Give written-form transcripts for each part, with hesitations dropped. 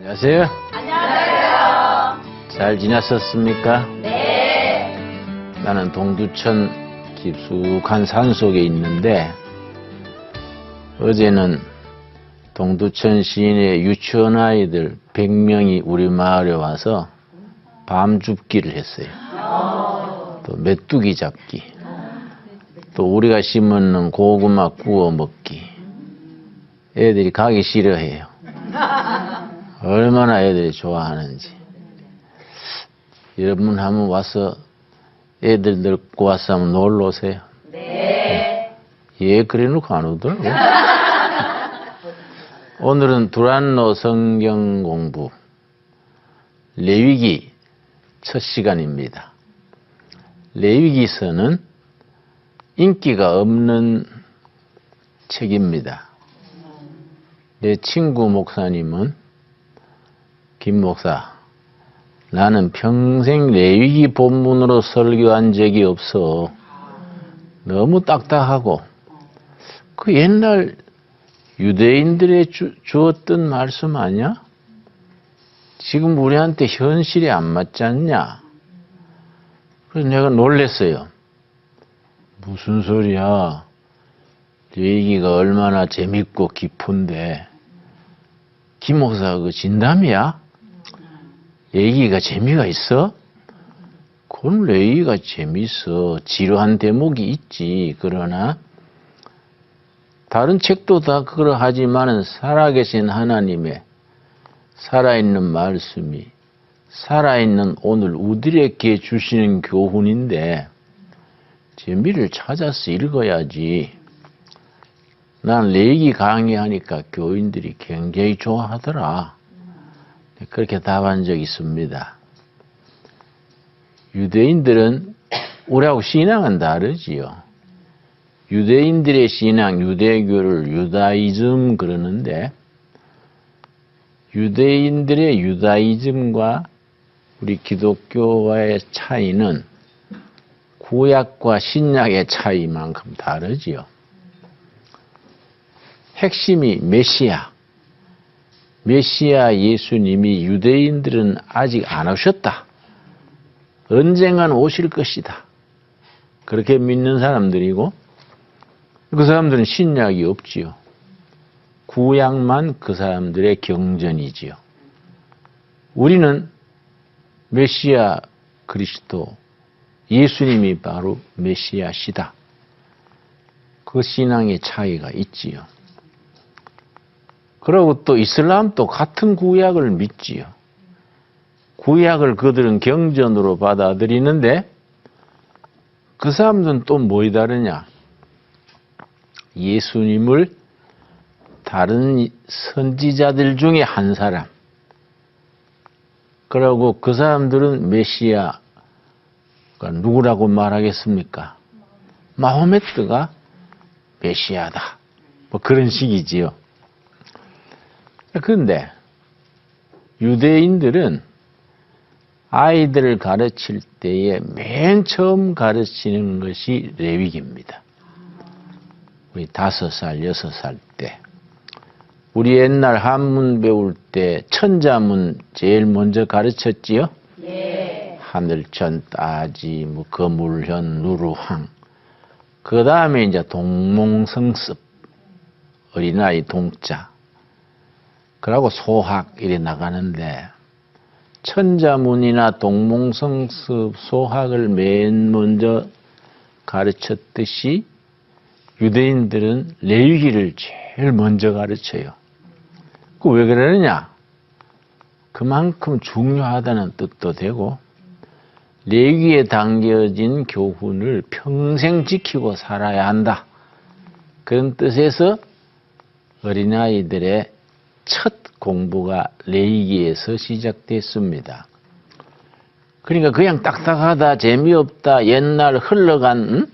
안녕하세요. 안녕하세요. 잘 지냈었습니까? 네. 나는 동두천 깊숙한 산속에 있는데 어제는 동두천 시인의 유치원 아이들 100명이 우리 마을에 와서 밤 줍기를 했어요. 또 메뚜기 잡기, 또 우리가 심은 고구마 구워 먹기. 애들이 가기 싫어해요. 얼마나 애들이 좋아하는지. 여러분 한번 와서 애들 데리고 와서 한번 놀러 오세요. 네. 예, 그래 놓고 안 오더라고. 오늘은 두란노 성경 공부 레위기 첫 시간입니다. 레위기서는 인기가 없는 책입니다. 내 친구 목사님은 김 목사, 나는 평생 레위기 본문으로 설교한 적이 없어. 너무 딱딱하고 그 옛날 유대인들의 주었던 말씀 아니야? 지금 우리한테 현실이 안 맞지 않냐? 그래서 내가 놀랬어요. 무슨 소리야? 레위기가 얼마나 재밌고 깊은데 김 목사 그 진담이야? 레위기가 재미가 있어? 그건 레위기가 재밌어. 지루한 대목이 있지. 그러나 다른 책도 다 그러하지만은 살아계신 하나님의 살아있는 말씀이 살아있는 오늘 우리에게 주시는 교훈인데 재미를 찾아서 읽어야지. 난 레위기 강의하니까 교인들이 굉장히 좋아하더라. 그렇게 답한 적이 있습니다. 유대인들은 우리하고 신앙은 다르지요. 유대인들의 신앙, 유대교를 유다이즘 그러는데 유대인들의 유다이즘과 우리 기독교와의 차이는 구약과 신약의 차이만큼 다르지요. 핵심이 메시아 예수님이 유대인들은 아직 안 오셨다. 언젠간 오실 것이다. 그렇게 믿는 사람들이고 그 사람들은 신약이 없지요. 구약만 그 사람들의 경전이지요. 우리는 메시아 그리스도 예수님이 바로 메시아시다. 그 신앙의 차이가 있지요. 그리고 또 이슬람도 같은 구약을 믿지요. 구약을 그들은 경전으로 받아들이는데 그 사람들은 또 뭐이 다르냐? 예수님을 다른 선지자들 중에 한 사람. 그리고 그 사람들은 메시아가 누구라고 말하겠습니까? 마호메트가 메시아다. 뭐 그런 식이지요. 그런데 유대인들은 아이들을 가르칠 때에 맨 처음 가르치는 것이 레위기입니다. 우리 5살, 6살 때. 우리 옛날 한문 배울 때 천자문 제일 먼저 가르쳤지요? 네. 하늘천, 따지, 뭐 거물현, 누루황. 그 다음에 이제 동몽성습, 어린아이 동자. 그러고 소학 이래 나가는데 천자문이나 동몽성습 소학을 맨 먼저 가르쳤듯이 유대인들은 레위기를 제일 먼저 가르쳐요. 그 왜 그러느냐? 그만큼 중요하다는 뜻도 되고 레위기에 담겨진 교훈을 평생 지키고 살아야 한다. 그런 뜻에서 어린아이들의 첫 공부가 레위기에서 시작됐습니다. 그러니까 그냥 딱딱하다, 재미없다, 옛날 흘러간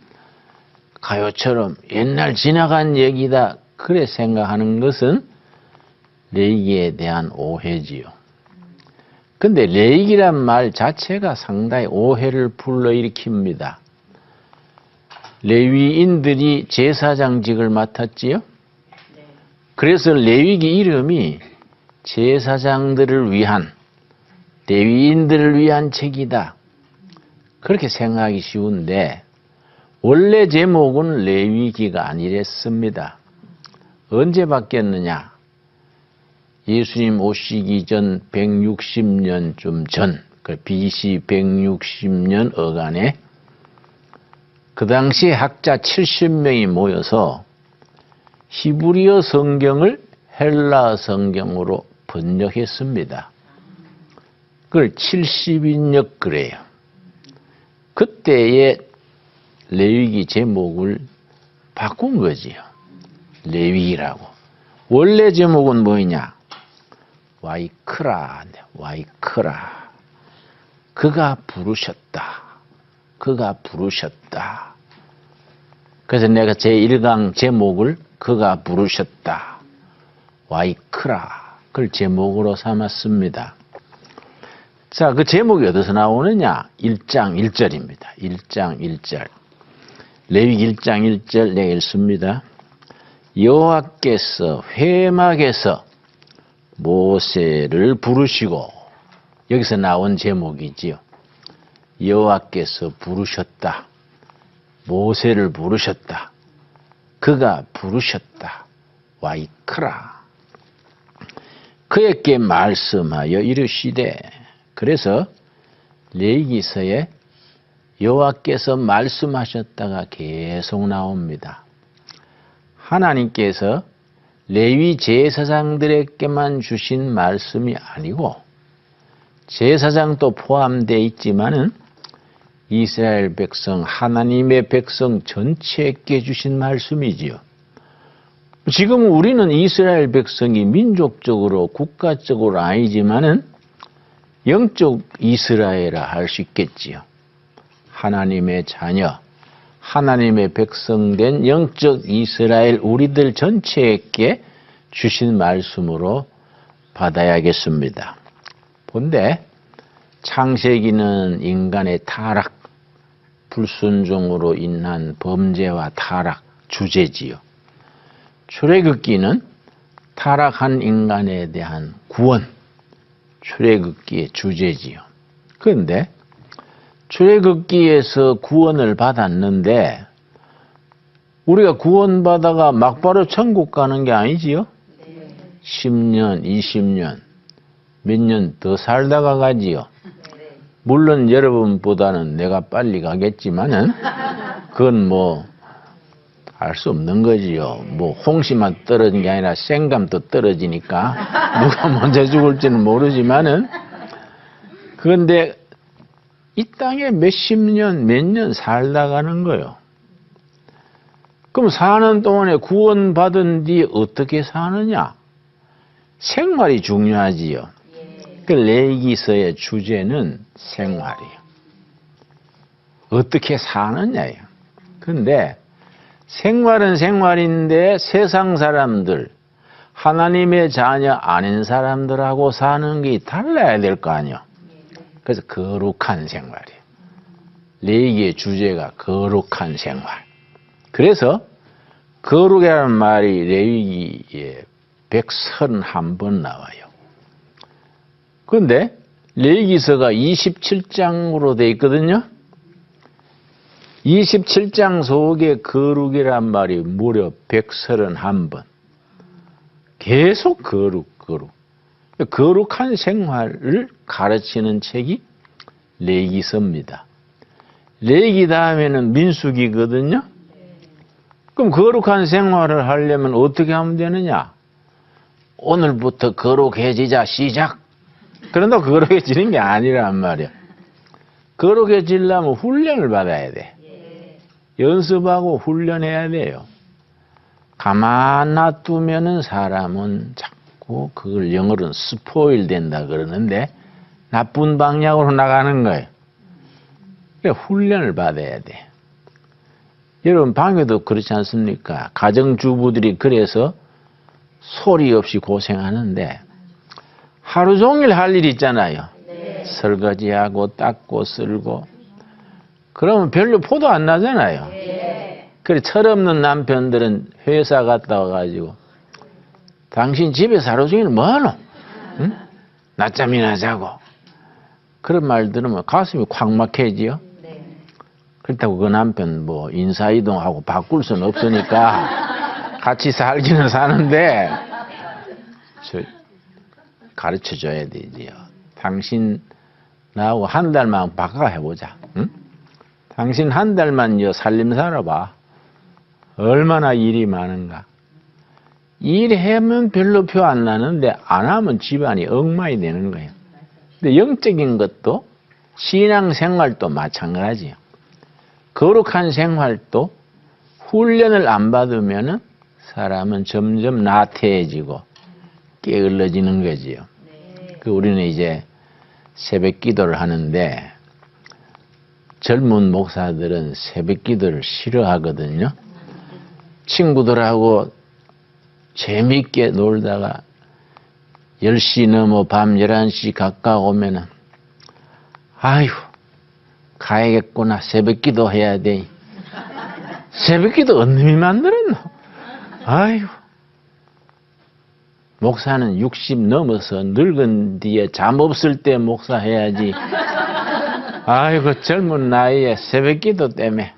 가요처럼 옛날 지나간 얘기다 그래 생각하는 것은 레위기에 대한 오해지요. 근데 레위기란 말 자체가 상당히 오해를 불러일으킵니다. 레위인들이 제사장직을 맡았지요. 그래서 레위기 이름이 제사장들을 위한, 레위인들을 위한 책이다. 그렇게 생각하기 쉬운데 원래 제목은 레위기가 아니랬습니다. 언제 바뀌었느냐? 예수님 오시기 전 160년쯤 전, BC 160년 어간에 그 당시 학자 70명이 모여서 히브리어 성경을 헬라어 성경으로 번역했습니다. 그걸 70인역 그래요. 그때의 레위기 제목을 바꾼 거지요. 레위기라고. 원래 제목은 뭐냐? 와이크라. 와이크라. 그가 부르셨다. 그가 부르셨다. 그래서 내가 제1강 제목을 그가 부르셨다. 와이크라. 그걸 제목으로 삼았습니다. 자, 그 제목이 어디서 나오느냐? 1장 1절입니다. 1장 1절. 레위기 1장 1절 내가 읽습니다. 여호와께서 회막에서 모세를 부르시고, 여기서 나온 제목이지요. 여호와께서 부르셨다. 모세를 부르셨다. 그가 부르셨다. 와이크라. 그에게 말씀하여 이르시되. 그래서 레위기서에 여호와께서 말씀하셨다가 계속 나옵니다. 하나님께서 레위 제사장들에게만 주신 말씀이 아니고 제사장도 포함되어 있지만은 이스라엘 백성, 하나님의 백성 전체에게 주신 말씀이지요. 지금 우리는 이스라엘 백성이 민족적으로 국가적으로 아니지만은 영적 이스라엘이라 할 수 있겠지요. 하나님의 자녀, 하나님의 백성된 영적 이스라엘 우리들 전체에게 주신 말씀으로 받아야겠습니다. 본데 창세기는 인간의 타락, 불순종으로 인한 범죄와 타락 주제지요. 출애굽기는 타락한 인간에 대한 구원, 출애굽기의 주제지요. 그런데 출애굽기에서 구원을 받았는데 우리가 구원받아가 막바로 천국 가는 게 아니지요. 10년, 20년, 몇 년 더 살다가 가지요. 물론 여러분보다는 내가 빨리 가겠지만은 그건 뭐 알 수 없는 거지요. 뭐 홍시만 떨어진 게 아니라 생감도 떨어지니까 누가 먼저 죽을지는 모르지만은, 그런데 이 땅에 몇십 년, 몇 년 살다 가는 거예요. 그럼 사는 동안에 구원받은 뒤 어떻게 사느냐? 생활이 중요하지요. 그 레위기서의 주제는 생활이에요. 어떻게 사느냐예요. 그런데 생활은 생활인데 세상 사람들, 하나님의 자녀 아닌 사람들하고 사는 게 달라야 될 거 아니에요. 그래서 거룩한 생활이에요. 레위기의 주제가 거룩한 생활. 그래서 거룩이라는 말이 레위기에 131번 나와요. 그런데 레위기서가 27장으로 되어 있거든요. 27장 속에 거룩이란 말이 무려 131번. 계속 거룩. 거룩한 생활을 가르치는 책이 레위기서입니다. 레위기 다음에는 민수기거든요. 그럼 거룩한 생활을 하려면 어떻게 하면 되느냐? 오늘부터 거룩해지자 시작. 그런다고 거룩해지는 게 아니란 말이야. 거룩해지려면 훈련을 받아야 돼. 연습하고 훈련해야 돼요. 가만 놔두면은 사람은 자꾸 그걸 영어로는 스포일 된다 그러는데 나쁜 방향으로 나가는 거예요. 그러니까 훈련을 받아야 돼. 여러분 방에도 그렇지 않습니까? 가정주부들이 그래서 소리 없이 고생하는데 하루 종일 할 일이 있잖아요. 설거지하고 닦고 쓸고. 그러면 별로 포도 안 나잖아요. 그래 철없는 남편들은 회사 갔다 와가지고 당신 집에서 하루 종일 뭐하노? 응? 낮잠이나 자고. 그런 말 들으면 가슴이 콱 막혀지요. 그렇다고 그 남편 뭐 인사이동하고 바꿀 수는 없으니까 같이 살기는 사는데 가르쳐 줘야 되지요. 당신 나하고 한 달만 바꿔 해보자. 응? 당신 한 달만 살림 살아봐. 얼마나 일이 많은가. 일하면 별로 표 안 나는데 안 하면 집안이 엉망이 되는 거예요. 근데 영적인 것도 신앙생활도 마찬가지예요. 거룩한 생활도 훈련을 안 받으면 사람은 점점 나태해지고 게을러지는 거지요. 우리는 이제 새벽 기도를 하는데 젊은 목사들은 새벽 기도를 싫어하거든요. 친구들하고 재미있게 놀다가 10시 넘어 밤 11시 가까우면은 아휴 가야겠구나. 새벽 기도 해야 돼. 새벽 기도 언님이 만들었노? 아휴 목사는 60 넘어서 늙은 뒤에 잠 없을 때 목사 해야지. 아이고 젊은 나이에 새벽 기도 때문에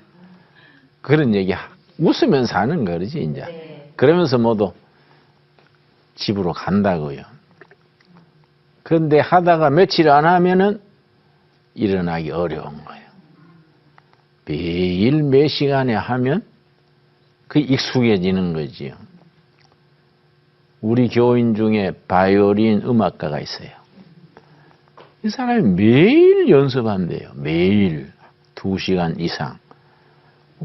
그런 얘기 웃으면서 하는 거지 이제. 그러면서 모두 집으로 간다고요. 그런데 하다가 며칠 안 하면은 일어나기 어려운 거예요. 매일 몇 시간에 하면 그 익숙해지는 거지요. 우리 교인 중에 바이올린 음악가가 있어요. 이 사람이 매일 연습한대요. 매일 2시간 이상.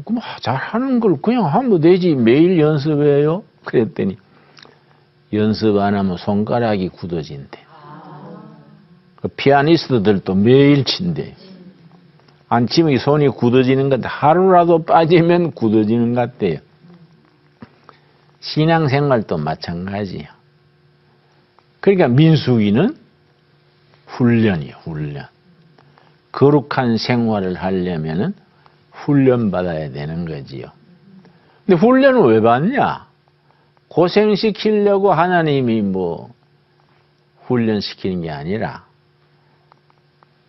그럼 잘하는 걸 그냥 하면 되지 매일 연습해요? 그랬더니 연습 안 하면 손가락이 굳어진대. 피아니스트들도 매일 친대. 안 치면 손이 굳어지는 것 같아. 하루라도 빠지면 굳어지는 것 같대요. 신앙생활도 마찬가지예요. 그러니까 민수기는 훈련이에요. 훈련. 거룩한 생활을 하려면은 훈련받아야 되는 거지요. 근데 훈련을 왜 받냐? 고생시키려고 하나님이 뭐 훈련시키는 게 아니라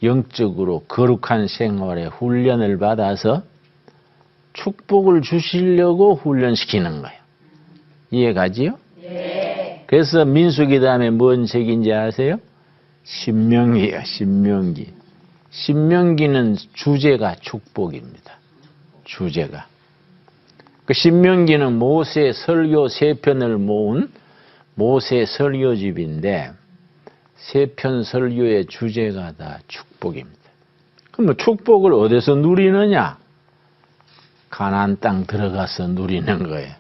영적으로 거룩한 생활에 훈련을 받아서 축복을 주시려고 훈련시키는 거예요. 이해가지요? 네. 그래서 민수기 다음에 뭔 책인지 아세요? 신명기예요. 신명기. 신명기는 주제가 축복입니다. 주제가. 그 신명기는 모세 설교 3편을 모은 모세 설교집인데 3편 설교의 주제가 다 축복입니다. 그럼 축복을 어디서 누리느냐? 가나안 땅 들어가서 누리는 거예요.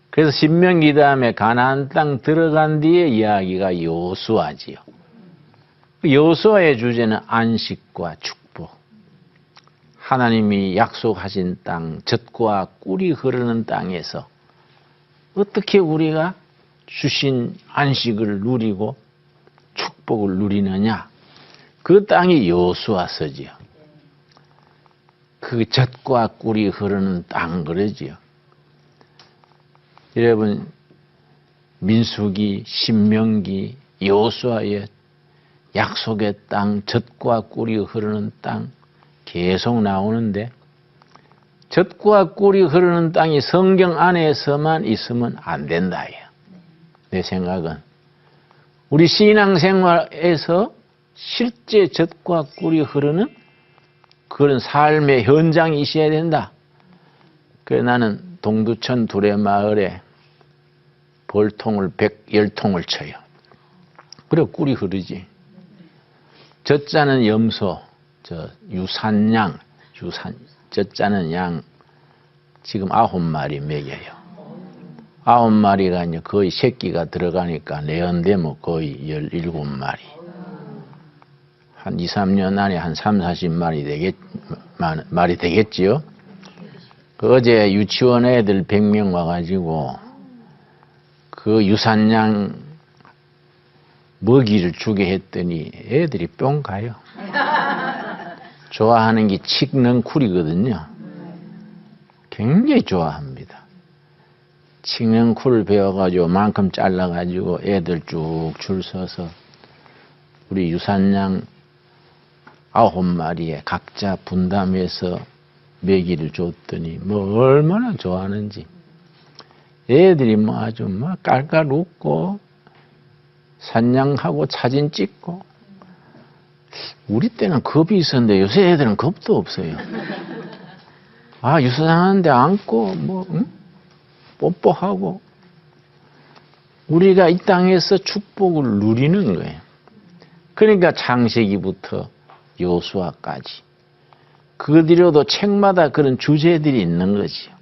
그래서 신명기 다음에 가나안 땅 들어간 뒤에 이야기가 여호수아지요. 여호수아의 주제는 안식과 축복. 하나님이 약속하신 땅, 젖과 꿀이 흐르는 땅에서 어떻게 우리가 주신 안식을 누리고 축복을 누리느냐? 그 땅이 여호수아서지요. 그 젖과 꿀이 흐르는 땅 그러지요. 여러분 민수기, 신명기, 여호수아의 약속의 땅, 젖과 꿀이 흐르는 땅 계속 나오는데 젖과 꿀이 흐르는 땅이 성경 안에서만 있으면 안 된다. 내 생각은 우리 신앙생활에서 실제 젖과 꿀이 흐르는 그런 삶의 현장이 있어야 된다. 그래서 나는 동두천 두레마을에 벌통을 110통을 쳐요. 그래 꿀이 흐르지. 젖자는 염소, 유산양, 젖자는 양 지금 9마리 먹여요. 9마리가 이제 거의 새끼가 들어가니까 내연되면 거의 17마리. 한 2, 3년 안에 한 3, 40마리 말이 되겠지요. 어제 유치원 애들 100명 와가지고 그 유산양 먹이를 주게 했더니 애들이 뿅 가요. 좋아하는 게 칡능쿨이거든요. 굉장히 좋아합니다. 칡령쿨을 베어가지고 만큼 잘라가지고 애들 쭉 줄 서서 우리 유산양 9마리에 각자 분담해서 먹이를 줬더니 뭐 얼마나 좋아하는지 애들이 뭐 아주 막 깔깔 웃고 산양하고 사진 찍고 우리 때는 겁이 있었는데 요새 애들은 겁도 없어요. 아 유산하는데 안고 뭐 응? 뽀뽀하고 우리가 이 땅에서 축복을 누리는 거예요. 그러니까 창세기부터 요수아까지 그 뒤로도 책마다 그런 주제들이 있는 거지요.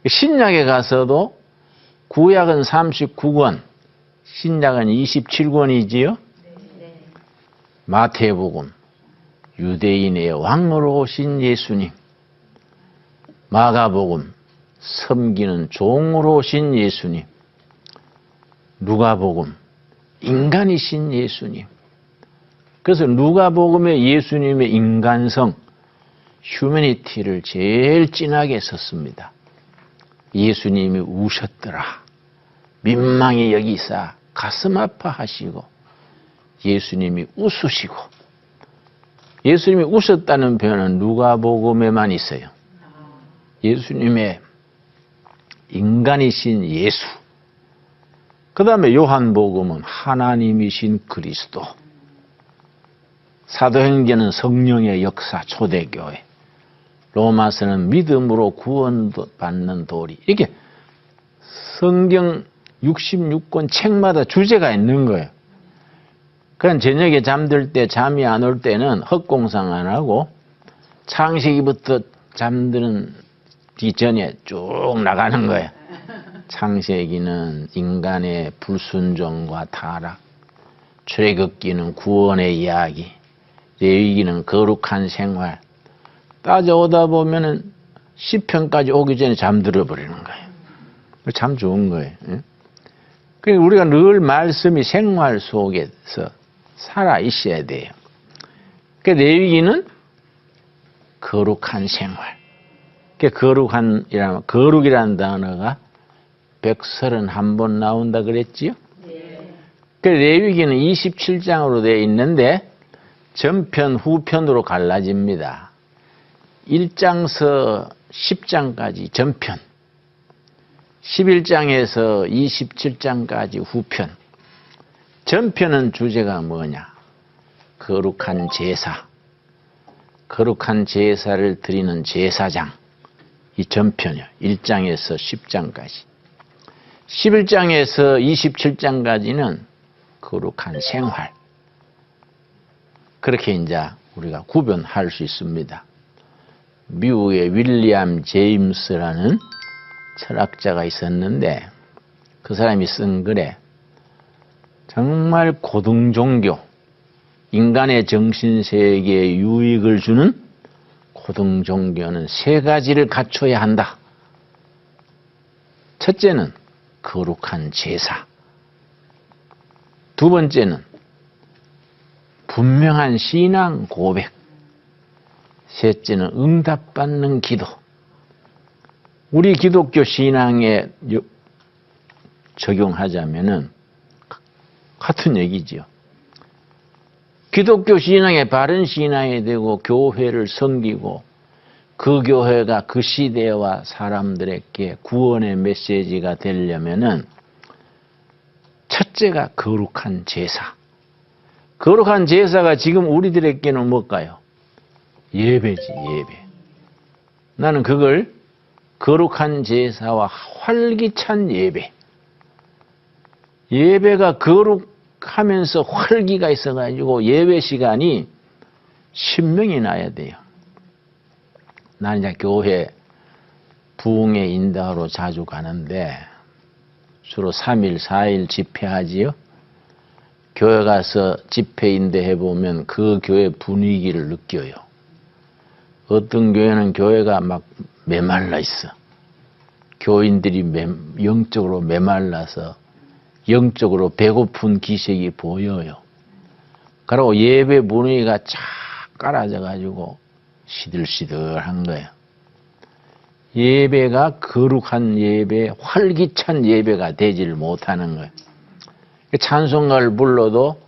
신약에 가서도 구약은 39권, 신약은 27권이지요. 마태복음, 유대인의 왕으로 오신 예수님, 마가복음, 섬기는 종으로 오신 예수님, 누가복음, 인간이신 예수님. 그래서 누가복음의 예수님의 인간성, 휴머니티를 제일 진하게 썼습니다. 예수님이 우셨더라. 민망히 여기사 가슴 아파하시고 예수님이 웃으시고 예수님이 웃었다는 표현은 누가복음에만 있어요. 예수님의 인간이신 예수. 그 다음에 요한복음은 하나님이신 그리스도. 사도행전은 성령의 역사 초대교회. 로마서는 믿음으로 구원받는 도리. 이렇게 성경 66권 책마다 주제가 있는 거예요. 그냥 저녁에 잠들 때 잠이 안 올 때는 헛공상 안 하고 창세기부터 잠드는 뒤전에 쭉 나가는 거예요. 창세기는 인간의 불순종과 타락, 출애굽기는 구원의 이야기, 레위기는 거룩한 생활. 따져오다 보면은 시편까지 오기 전에 잠들어 버리는 거예요. 참 좋은 거예요. 그러니까 우리가 늘 말씀이 생활 속에서 살아 있어야 돼요. 그 레위기는 거룩한 생활. 그 거룩이라는 단어가 131번 나온다 그랬지요? 그 레위기는 27장으로 되어 있는데 전편, 후편으로 갈라집니다. 1장서 10장까지 전편, 11장에서 27장까지 후편. 전편은 주제가 뭐냐? 거룩한 제사. 거룩한 제사를 드리는 제사장. 이 전편이요. 1장에서 10장까지. 11장에서 27장까지는 거룩한 생활. 그렇게 이제 우리가 구분할 수 있습니다. 미국의 윌리엄 제임스라는 철학자가 있었는데 그 사람이 쓴 글에 정말 고등종교, 인간의 정신세계에 유익을 주는 고등종교는 세 가지를 갖춰야 한다. 첫째는 거룩한 제사. 두 번째는 분명한 신앙 고백. 셋째는 응답받는 기도. 우리 기독교 신앙에 적용하자면은 같은 얘기지요. 기독교 신앙의 바른 신앙이 되고 교회를 섬기고 그 교회가 그 시대와 사람들에게 구원의 메시지가 되려면은 첫째가 거룩한 제사. 거룩한 제사가 지금 우리들에게는 뭘까요? 예배지, 예배. 나는 그걸 거룩한 제사와 활기찬 예배. 예배가 거룩하면서 활기가 있어가지고 예배 시간이 신명이 나야 돼요. 나는 이제 교회 부흥회 인도하러 자주 가는데 주로 3일, 4일 집회하지요. 교회 가서 집회 인도해보면 그 교회 분위기를 느껴요. 어떤 교회는 교회가 막 메말라 있어. 교인들이 영적으로 메말라서 영적으로 배고픈 기색이 보여요. 그리고 예배 분위기가 쫙 깔아져 가지고 시들시들한 거예요. 예배가 거룩한 예배, 활기찬 예배가 되지를 못하는 거예요. 찬송가를 불러도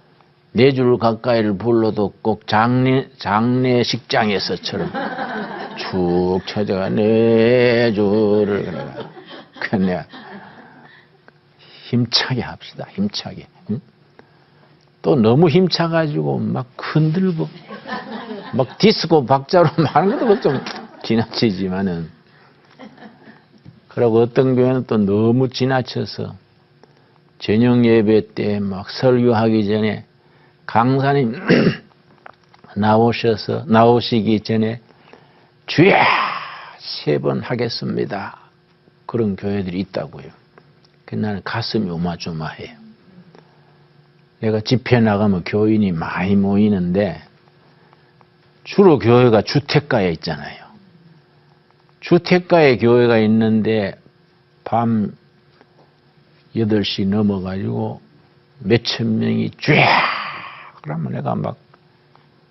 4줄 가까이를 불러도 꼭 장례식장에서처럼 쭉 쳐져가 4줄을 그냥 힘차게 합시다. 힘차게. 응? 또 너무 힘차가지고 막 흔들고 막 디스코 박자로 하는 것도 좀 지나치지만은, 그리고 어떤 교회는 또 너무 지나쳐서 저녁 예배 때 막 설교하기 전에 강사님 나오시기 전에 주야 3번 하겠습니다. 그런 교회들이 있다고요. 나는 가슴이 오마조마해요. 내가 집회 나가면 교인이 많이 모이는데 주로 교회가 주택가에 있잖아요. 주택가에 교회가 있는데 밤 8시 넘어가지고 몇천 명이 쫙 그러면 내가 막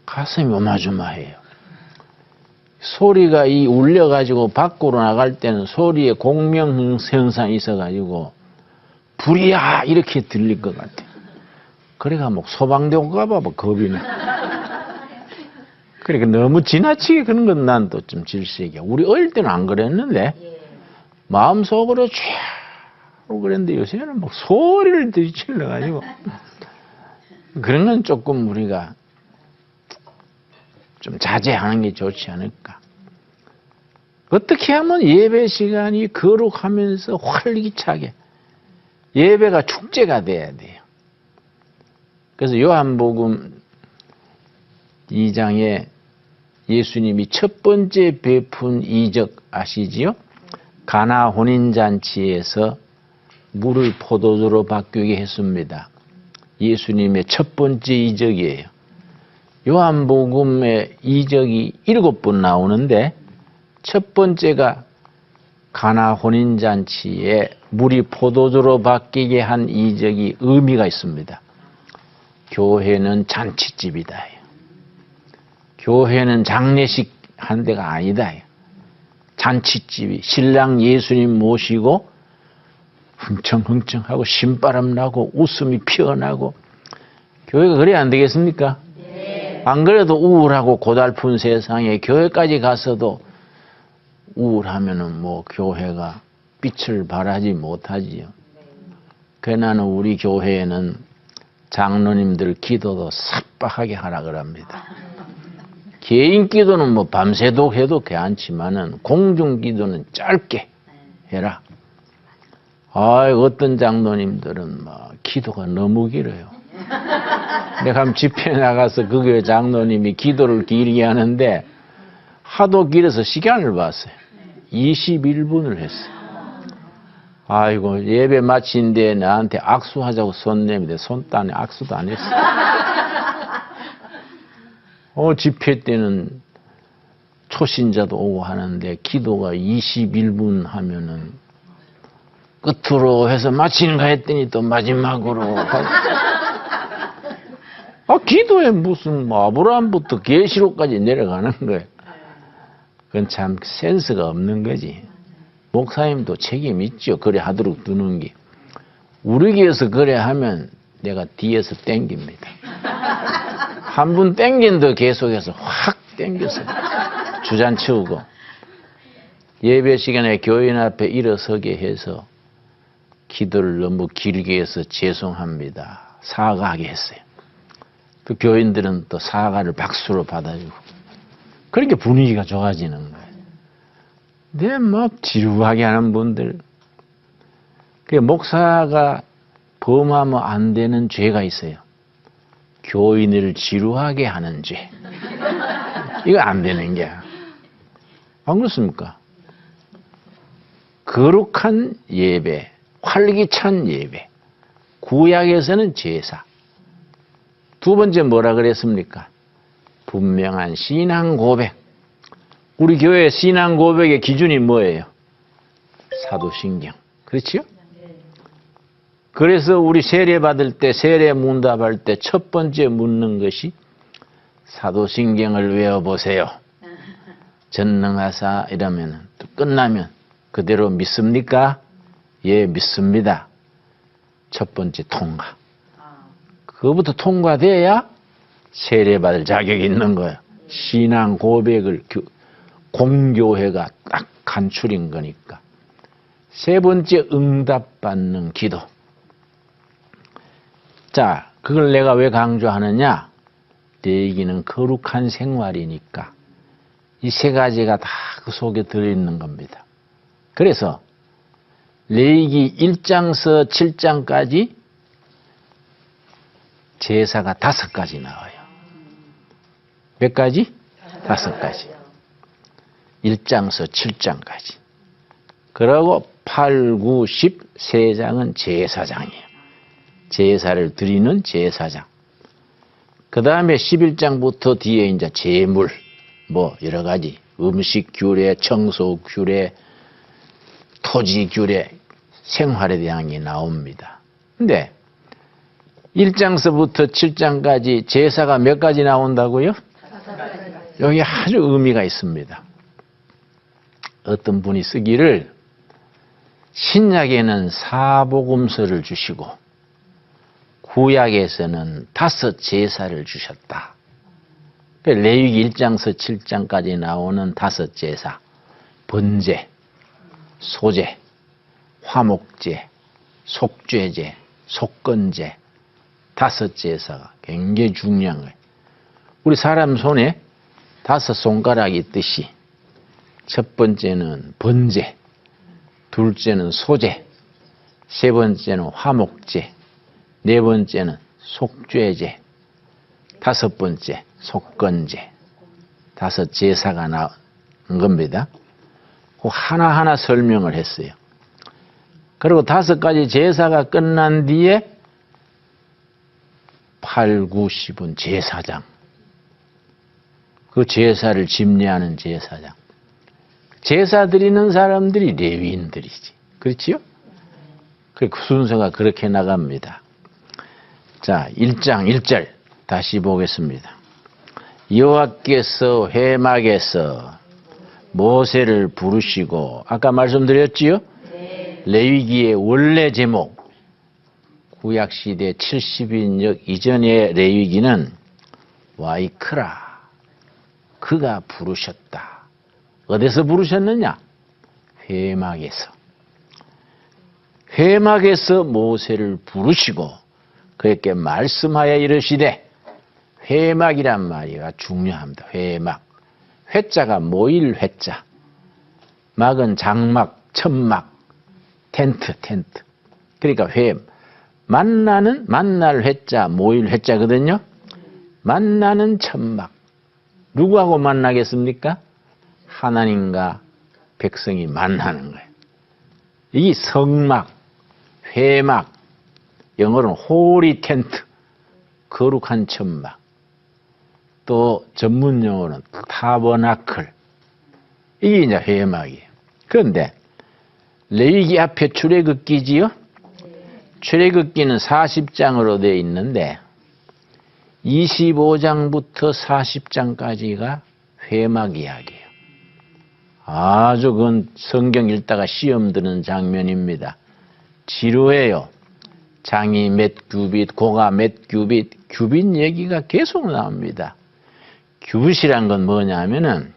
가슴이 오마조마해요. 소리가 울려가지고 밖으로 나갈 때는 소리에 공명현상이 있어가지고 불이야 이렇게 들릴 것 같아. 그래가 뭐 소방대 올까 봐 겁이 나. 그러니까 너무 지나치게 그런 건 난 또 좀 질색이야. 우리 어릴 때는 안 그랬는데 마음속으로 쫙 그랬는데 요새는 막 소리를 들이칠러가지고 그런 건 조금 우리가 좀 자제하는 게 좋지 않을까. 어떻게 하면 예배 시간이 거룩하면서 활기차게 예배가 축제가 돼야 돼요. 그래서 요한복음 2장에 예수님이 첫 번째 베푼 이적 아시지요? 가나 혼인잔치에서 물을 포도주로 바뀌게 했습니다. 예수님의 첫 번째 이적이에요. 요한복음에 이적이 7번 나오는데 첫 번째가 가나 혼인잔치에 물이 포도주로 바뀌게 한 이적이 의미가 있습니다. 교회는 잔치집이다. 교회는 장례식 한 데가 아니다. 잔치집이 신랑 예수님 모시고 흥청흥청하고 신바람 나고 웃음이 피어나고 교회가 그래야 안 되겠습니까? 네. 안 그래도 우울하고 고달픈 세상에 교회까지 가서도 우울하면은 뭐 교회가 빛을 발하지 못하지요. 그래서 나는 우리 교회에는 장로님들 기도도 삭박하게 하라 그럽니다. 개인 기도는 뭐 밤새도록 해도 괜찮지만은 공중 기도는 짧게 해라. 어떤 장로님들은 막 기도가 너무 길어요. 내가 한번 집회 나가서 그 교회 장로님이 기도를 길게 하는데 하도 길어서 시간을 봤어요. 21분을 했어요. 아이고 예배 마친 뒤에 나한테 악수하자고 손 내밀는데 손단에 악수도 안 했어요. 집회 때는 초신자도 오고 하는데 기도가 21분 하면은 끝으로 해서 마치는가 했더니 또 마지막으로 기도에 무슨 아브라함부터 계시록까지 내려가는 거예요. 그건 참 센스가 없는 거지. 목사님도 책임 있죠. 그래 하도록 두는 게. 우리 교회에서 그래 하면 내가 뒤에서 땡깁니다. 한 분 땡긴다 계속해서 확 땡겨서 주잔 치우고 예배 시간에 교인 앞에 일어서게 해서 기도를 너무 길게 해서 죄송합니다. 사과하게 했어요. 또 교인들은 또 사과를 박수로 받아주고 그렇게 분위기가 좋아지는 거예요. 근데 막 지루하게 하는 분들, 목사가 범하면 안 되는 죄가 있어요. 교인을 지루하게 하는 죄. 이거 안 되는 게야. 안 그렇습니까? 거룩한 예배, 활기찬 예배, 구약에서는 제사. 두 번째 뭐라 그랬습니까? 분명한 신앙 고백. 우리 교회 신앙 고백의 기준이 뭐예요? 사도신경. 그렇지요? 그래서 우리 세례 받을 때, 세례 문답할 때 첫 번째 묻는 것이 사도신경을 외워보세요. 전능하사 이러면은 끝나면 그대로 믿습니까? 예, 믿습니다. 첫 번째 통과. 그거부터 통과돼야 세례받을 자격이 있는 거예요. 신앙 고백을 공교회가 딱 간출인 거니까. 세 번째, 응답받는 기도. 자, 그걸 내가 왜 강조하느냐? 레위기는 거룩한 생활이니까 이 세 가지가 다 그 속에 들어있는 겁니다. 그래서 레위기 1장서 7장까지 제사가 5가지 나와요. 몇 가지? 5가지. 1장서 7장까지. 그리고 8, 9, 10 3장은 제사장이에요. 제사를 드리는 제사장. 그 다음에 11장부터 뒤에 이제 제물, 뭐 여러 가지 음식 규례, 청소 규례, 토지 규례, 생활에 대한 게 나옵니다. 근데 1장서부터 7장까지 제사가 몇 가지 나온다고요? 여기 아주 의미가 있습니다. 어떤 분이 쓰기를 신약에는 사복음서를 주시고 구약에서는 5 제사를 주셨다. 레위기 1장서 7장까지 나오는 5 제사, 번제, 소제, 화목제, 속죄제, 속건제, 5 제사가 굉장히 중요한 거예요. 우리 사람 손에 5 손가락이 있듯이 첫 번째는 번제, 둘째는 소제, 세 번째는 화목제, 네 번째는 속죄제, 5번째 속건제, 5 제사가 나온 겁니다. 그 하나하나 설명을 했어요. 그리고 5가지 제사가 끝난 뒤에 8, 9, 10은 제사장. 그 제사를 집례하는 제사장. 제사 드리는 사람들이 레위인들이지. 그렇지요? 그 순서가 그렇게 나갑니다. 자, 1장 1절 다시 보겠습니다. 여호와께서 회막에서 모세를 부르시고, 아까 말씀드렸지요? 네. 레위기의 원래 제목, 구약시대 70인역 이전의 레위기는 와이크라, 그가 부르셨다. 어디서 부르셨느냐? 회막에서. 회막에서 모세를 부르시고 그에게 말씀하여 이르시되, 회막이란 말이가 중요합니다. 회막. 회자가 모일 회자. 막은 장막, 천막, 텐트. 그러니까 만날 회자, 모일 회자거든요. 만나는 천막. 누구하고 만나겠습니까? 하나님과 백성이 만나는 거예요. 이 성막, 회막, 영어로는 홀리 텐트, 거룩한 천막. 또 전문 용어는 타버나클. 이게 이제 회막이에요. 그런데 레위기 앞에 출애굽기지요? 출애굽기는 40장으로 되어 있는데 25장부터 40장까지가 회막 이야기예요. 아주 그건 성경 읽다가 시험 드는 장면입니다. 지루해요. 장이 몇 규빗, 고가 몇 규빗, 규빗 얘기가 계속 나옵니다. 규빗이란 건 뭐냐면은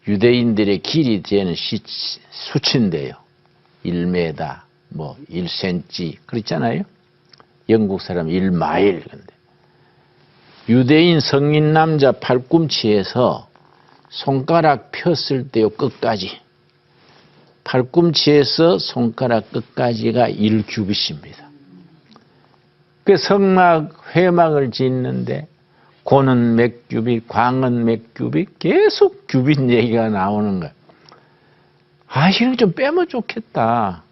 유대인들의 길이 되는 수치인데요. 1m, 뭐 1cm 그렇잖아요. 영국 사람 1마일. 근데 유대인 성인 남자 팔꿈치에서 손가락 폈을 때요 끝까지, 팔꿈치에서 손가락 끝까지가 1규빗입니다. 그 성막 회막을 짓는데 고는 몇 규빗, 광은 몇 규빗, 계속 규빗 얘기가 나오는 거예요. 아, 이거 좀 빼면 좋겠다.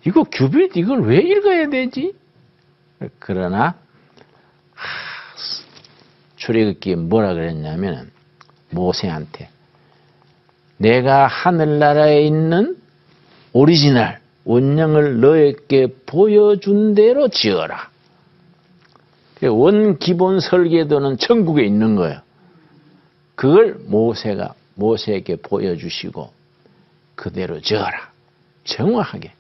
이거 규빗 이걸 왜 읽어야 되지? 그러나 출애굽기에 뭐라 그랬냐면 모세한테 내가 하늘나라에 있는 오리지널 원형을 너에게 보여준 대로 지어라. 원 기본 설계도는 천국에 있는 거예요. 그걸 모세에게 보여주시고 그대로 저어라. 정확하게.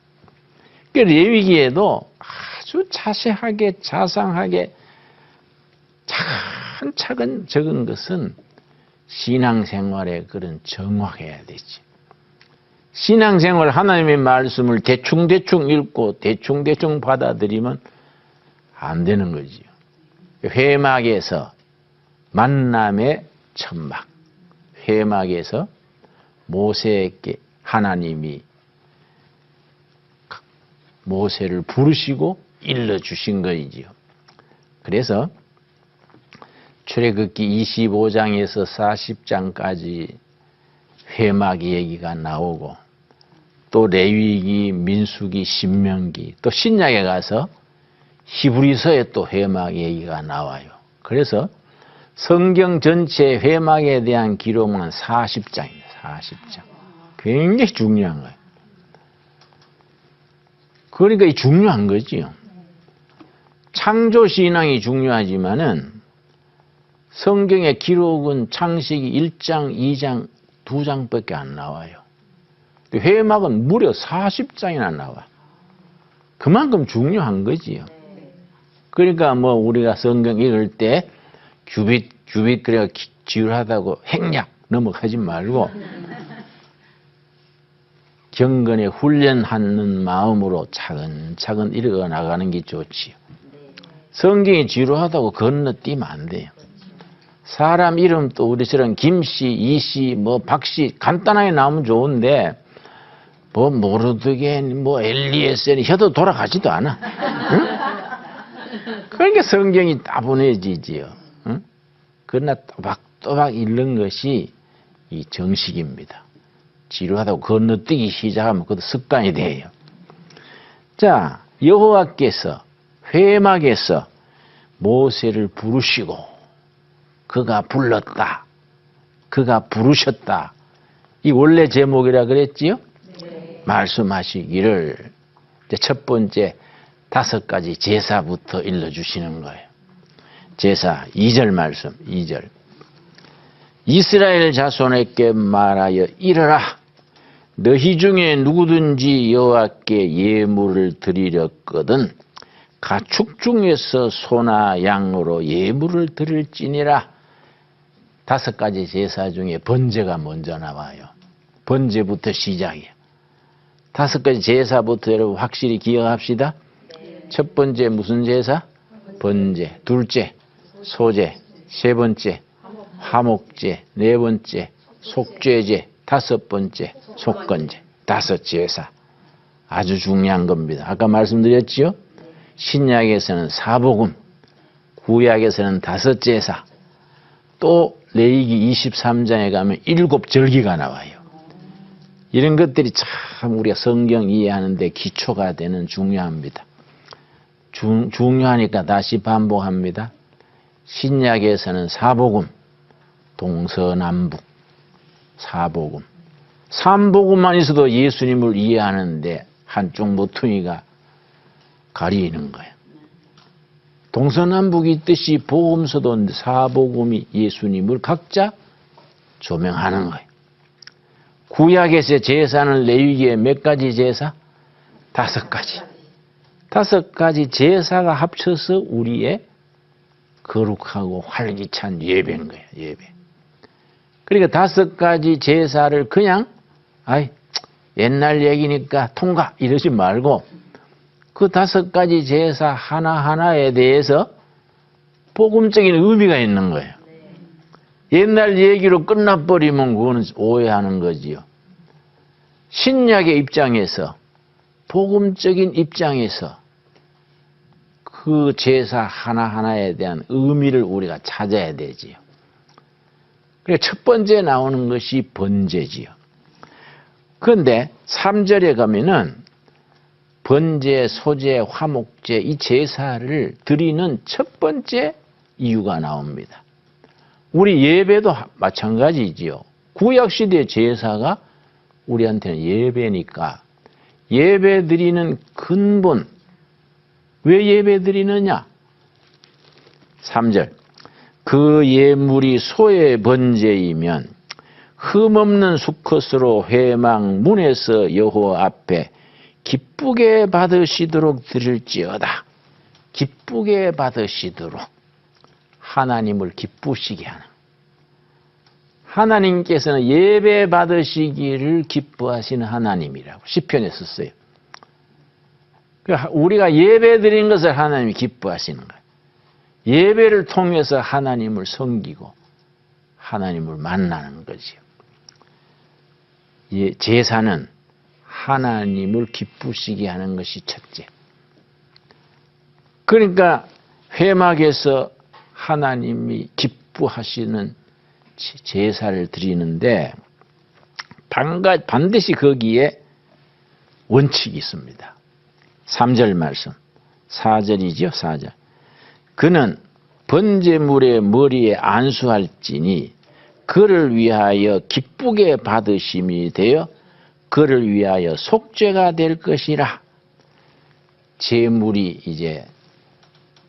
그 레위기에도 아주 자세하게 자상하게 차근차근 적은 것은 신앙생활에 그런 정확해야 되지. 신앙생활 하나님의 말씀을 대충대충 읽고 대충대충 받아들이면 안 되는 거지요. 회막에서 만남의 천막, 회막에서 모세에게 하나님이 모세를 부르시고 일러주신 거이지요. 그래서 출애굽기 25장에서 40장까지 회막 얘기가 나오고 또 레위기, 민수기, 신명기 또 신약에 가서 히브리서에 또 회막 얘기가 나와요. 그래서 성경 전체 회막에 대한 기록은 40장입니다. 40장. 굉장히 중요한 거예요. 그러니까 이 중요한 거지요. 창조신앙이 중요하지만은 성경의 기록은 창세기 1장, 2장, 2장밖에 안 나와요. 회막은 무려 40장이나 나와. 그만큼 중요한 거지요. 그러니까 뭐 우리가 성경 읽을 때 규빗 그래 지루하다고 행략 넘어가지 말고 경건에 훈련하는 마음으로 차근차근 읽어 나가는 게 좋지요. 성경이 지루하다고 건너뛰면 안 돼요. 사람 이름도 우리처럼 김씨, 이씨, 뭐 박씨 간단하게 나오면 좋은데 뭐 모르드겐, 뭐 엘리에셀이 혀도 돌아가지도 않아. 응? 그러니까 성경이 따분해지지요. 응? 그러나 또박또박 읽는 것이 이 정식입니다. 지루하다고 건너뛰기 시작하면 그것도 습관이 돼요. 자, 여호와께서 회막에서 모세를 부르시고 그가 불렀다. 그가 부르셨다. 이 원래 제목이라 그랬지요? 네. 말씀하시기를 첫 번째 5가지 제사부터 일러주시는 거예요. 제사 2절 말씀 2절 이스라엘 자손에게 말하여 이르라 너희 중에 누구든지 여호와께 예물을 드리렸거든 가축 중에서 소나 양으로 예물을 드릴지니라. 5가지 제사 중에 번제가 먼저 나와요. 번제부터 시작이에요. 5가지 제사부터 여러분 확실히 기억합시다. 첫 번째 무슨 제사? 번제. 둘째 소제. 세 번째 화목제. 네 번째 속죄제. 5번째 속건제. 5 제사. 아주 중요한 겁니다. 아까 말씀드렸지요? 신약에서는 사복음, 구약에서는 5 제사, 또 레위기 23장에 가면 7 절기가 나와요. 이런 것들이 참 우리가 성경 이해하는데 기초가 되는 중요합니다. 중요하니까 다시 반복합니다. 신약에서는 사복음, 동서남북, 사복음. 삼복음만 있어도 예수님을 이해하는데 한쪽 모퉁이가 가리는 거예요. 동서남북이 있듯이 복음서도 사복음이 예수님을 각자 조명하는 거예요. 구약에서 제사는 레위기에 몇 가지 제사? 5가지. 5가지 제사가 합쳐서 우리의 거룩하고 활기찬 예배인 거예요. 예배. 그러니까 5가지 제사를 그냥 옛날 얘기니까 통과 이러지 말고 그 5가지 제사 하나하나에 대해서 복음적인 의미가 있는 거예요. 옛날 얘기로 끝나버리면 그거는 오해하는 거지요. 신약의 입장에서 복음적인 입장에서 그 제사 하나하나에 대한 의미를 우리가 찾아야 되지요. 그래서 첫 번째 나오는 것이 번제지요. 그런데 3절에 가면은 번제, 소제, 화목제 이 제사를 드리는 첫 번째 이유가 나옵니다. 우리 예배도 마찬가지지요. 구약시대 제사가 우리한테는 예배니까 예배 드리는 근본, 왜 예배 드리느냐? 3절 그 예물이 소의 번제이면 흠없는 수컷으로 회막 문에서 여호와 앞에 기쁘게 받으시도록 드릴지어다. 기쁘게 받으시도록 하나님을 기쁘시게 하는. 하나님께서는 예배 받으시기를 기뻐하시는 하나님이라고 시편에 썼어요. 우리가 예배 드린 것을 하나님이 기뻐하시는 거예요. 예배를 통해서 하나님을 섬기고 하나님을 만나는 거지요. 제사는 하나님을 기쁘시게 하는 것이 첫째. 그러니까 회막에서 하나님이 기뻐하시는 제사를 드리는데 반드시 거기에 원칙이 있습니다. 3절 말씀, 4절이죠. 4절. 그는 번제물의 머리에 안수할지니 그를 위하여 기쁘게 받으심이 되어 그를 위하여 속죄가 될 것이라. 제물이 이제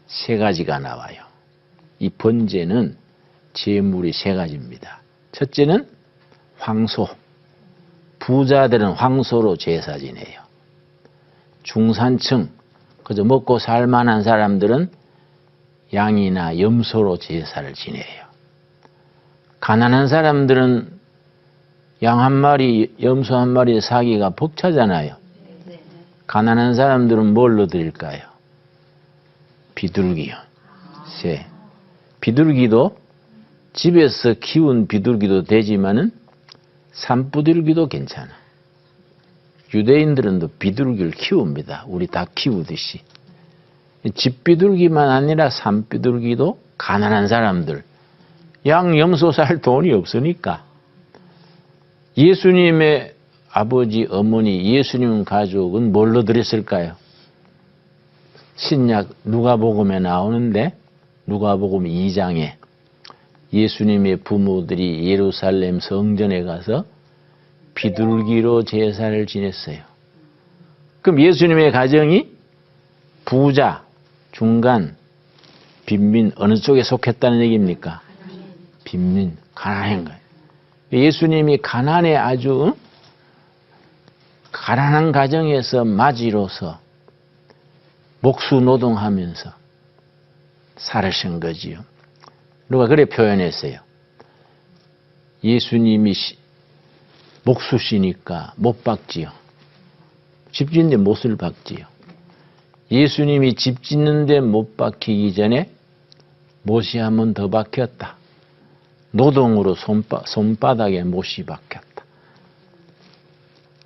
세 가지가 나와요. 이 번제는 제물이 세 가지입니다. 첫째는 황소. 부자들은 황소로 제사 지내요. 중산층, 그저 먹고 살 만한 사람들은 양이나 염소로 제사를 지내요. 가난한 사람들은 양 한 마리, 염소 한 마리 사기가 벅차잖아요. 가난한 사람들은 뭘로 드릴까요? 비둘기요. 새. 비둘기도 집에서 키운 비둘기도 되지만은 산비둘기도 괜찮아. 유대인들은 또 비둘기를 키웁니다. 우리 다 키우듯이. 집비둘기만 아니라 산비둘기도 가난한 사람들, 양, 염소 살 돈이 없으니까. 예수님의 아버지, 어머니, 예수님 가족은 뭘로 드렸을까요? 신약 누가복음에 나오는데 누가복음 2장에 예수님의 부모들이 예루살렘 성전에 가서 비둘기로 제사를 지냈어요. 그럼 예수님의 가정이 부자, 중간, 빈민 어느 쪽에 속했다는 얘기입니까? 빈민, 가난한 거예요. 예수님이 가난에 아주 가난한 가정에서 맞이로서 목수 노동하면서 살으신 거지요. 누가 그래 표현했어요. 예수님이 목수시니까 못 박지요. 집 짓는데 못을 박지요. 예수님이 집 짓는데 못 박히기 전에 못이 한 번 더 박혔다. 노동으로 손바닥에 못이 박혔다.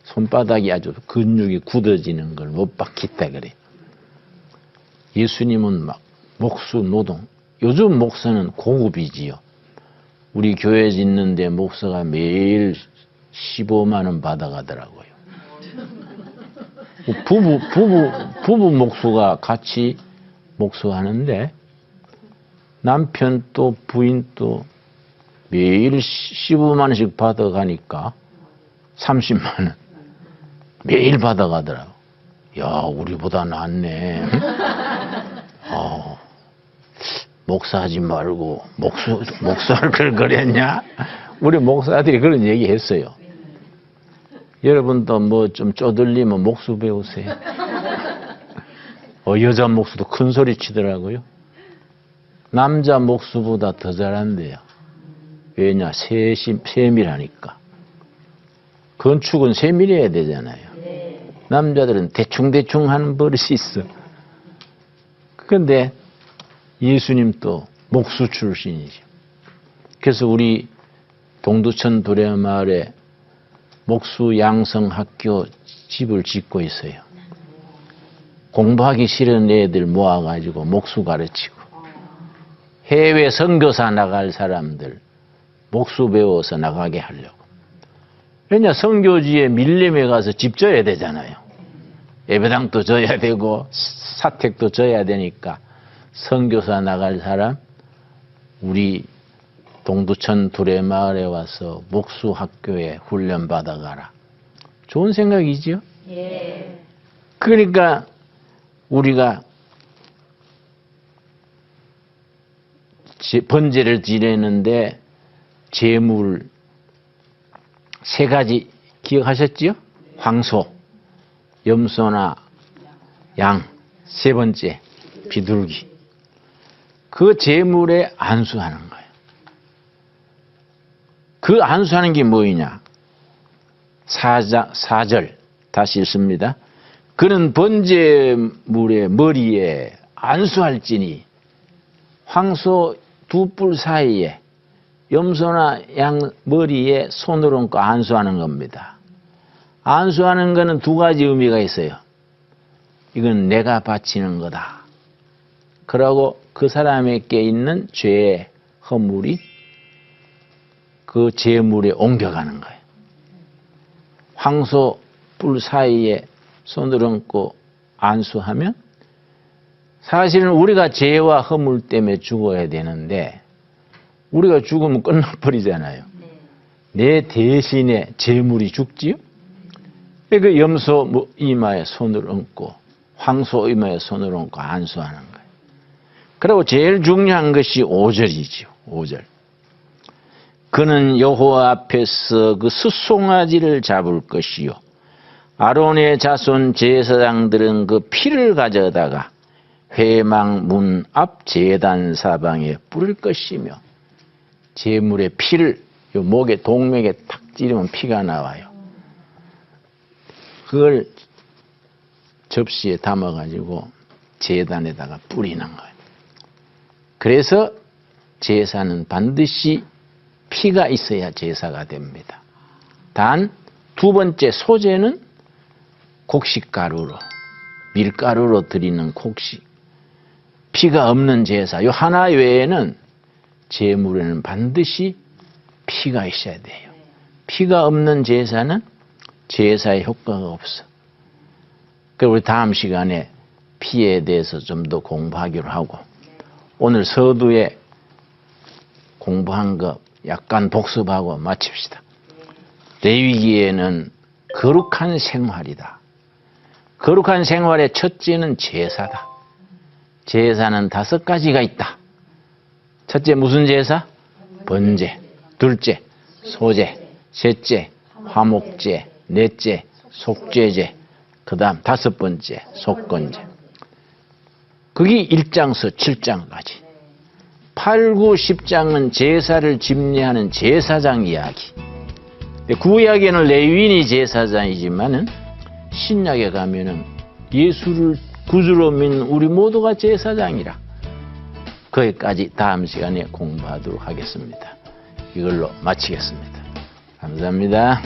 손바닥이 아주 근육이 굳어지는 걸 못 박혔다 그래. 예수님은 막 목수 노동. 요즘 목사는 고급이지요. 우리 교회 짓는데 목사가 매일 15만 원 받아가더라고요. 부부 목수가 같이 목수하는데 남편 또 부인 또 매일 15만 원씩 받아가니까 30만 원 매일 받아가더라고. 야, 우리보다 낫네. 목사하지 말고 목사를 그랬냐? 우리 목사들이 그런 얘기 했어요. 여러분도 뭐 좀 쪼들리면 목수 배우세요. 여자 목수도 큰 소리 치더라고요. 남자 목수보다 더 잘한대요. 왜냐? 세밀하니까. 건축은 세밀해야 되잖아요. 남자들은 대충대충 하는 버릇이 있어. 그런데 예수님도 목수 출신이죠. 그래서 우리 동두천 도래마을에 목수 양성학교 집을 짓고 있어요. 공부하기 싫은 애들 모아가지고 목수 가르치고 해외 선교사 나갈 사람들 목수 배워서 나가게 하려고. 왜냐, 선교지에 밀림에 가서 집 져야 되잖아요. 예배당도 져야 되고 사택도 져야 되니까 선교사 나갈 사람 우리 동두천 두레마을에 와서 목수학교에 훈련 받아가라. 좋은 생각이지요? 예. 그러니까 우리가 번제를 지내는데 제물 세 가지 기억하셨지요? 황소, 염소나 양, 세 번째 비둘기. 그 제물에 안수하는 거예요. 그 안수하는 게 뭐이냐? 4절 다시 읽습니다. 그는 번제물의 머리에 안수할지니 황소 두 뿔 사이에 염소나 양 머리에 손을 얹고 안수하는 겁니다. 안수하는 것은 두 가지 의미가 있어요. 이건 내가 바치는 거다. 그러고 그 사람에게 있는 죄의 허물이 그 제물에 옮겨가는 거예요. 황소 뿔 사이에 손을 얹고 안수하면 사실은 우리가 죄와 허물 때문에 죽어야 되는데 우리가 죽으면 끝나버리잖아요. 내 대신에 제물이 죽지요. 그 염소 이마에 손을 얹고 황소 이마에 손을 얹고 안수하는 거예요. 그리고 제일 중요한 것이 5절이지요. 5절. 그는 여호와 앞에서 그 숫송아지를 잡을 것이요 아론의 자손 제사장들은 그 피를 가져다가 회막 문 앞 제단 사방에 뿌릴 것이며 제물의 피를 요 목에 동맥에 탁 찌르면 피가 나와요. 그걸 접시에 담아가지고 제단에다가 뿌리는 거예요. 그래서 제사는 반드시 피가 있어야 제사가 됩니다. 단 두 번째 소제는 곡식가루로 밀가루로 드리는 곡식. 피가 없는 제사 요 하나 외에는 제물에는 반드시 피가 있어야 돼요. 피가 없는 제사는 제사의 효과가 없어. 그래서 우리 다음 시간에 피에 대해서 좀 더 공부하기로 하고 오늘 서두에 공부한 거 약간 복습하고 마칩시다. 레위기에는 거룩한 생활이다. 거룩한 생활의 첫째는 제사다. 제사는 5가지가 있다. 첫째 무슨 제사? 번제. 둘째 소제. 셋째 화목제. 넷째 속죄제. 그 다음 5번째 속건제. 그게 1장서 7장까지. 8, 9, 10장은 제사를 집례하는 제사장 이야기. 구약에는 레위인이 제사장이지만은 신약에 가면은 예수를 구주로 믿는 우리 모두가 제사장이라. 거기까지 다음 시간에 공부하도록 하겠습니다. 이걸로 마치겠습니다. 감사합니다.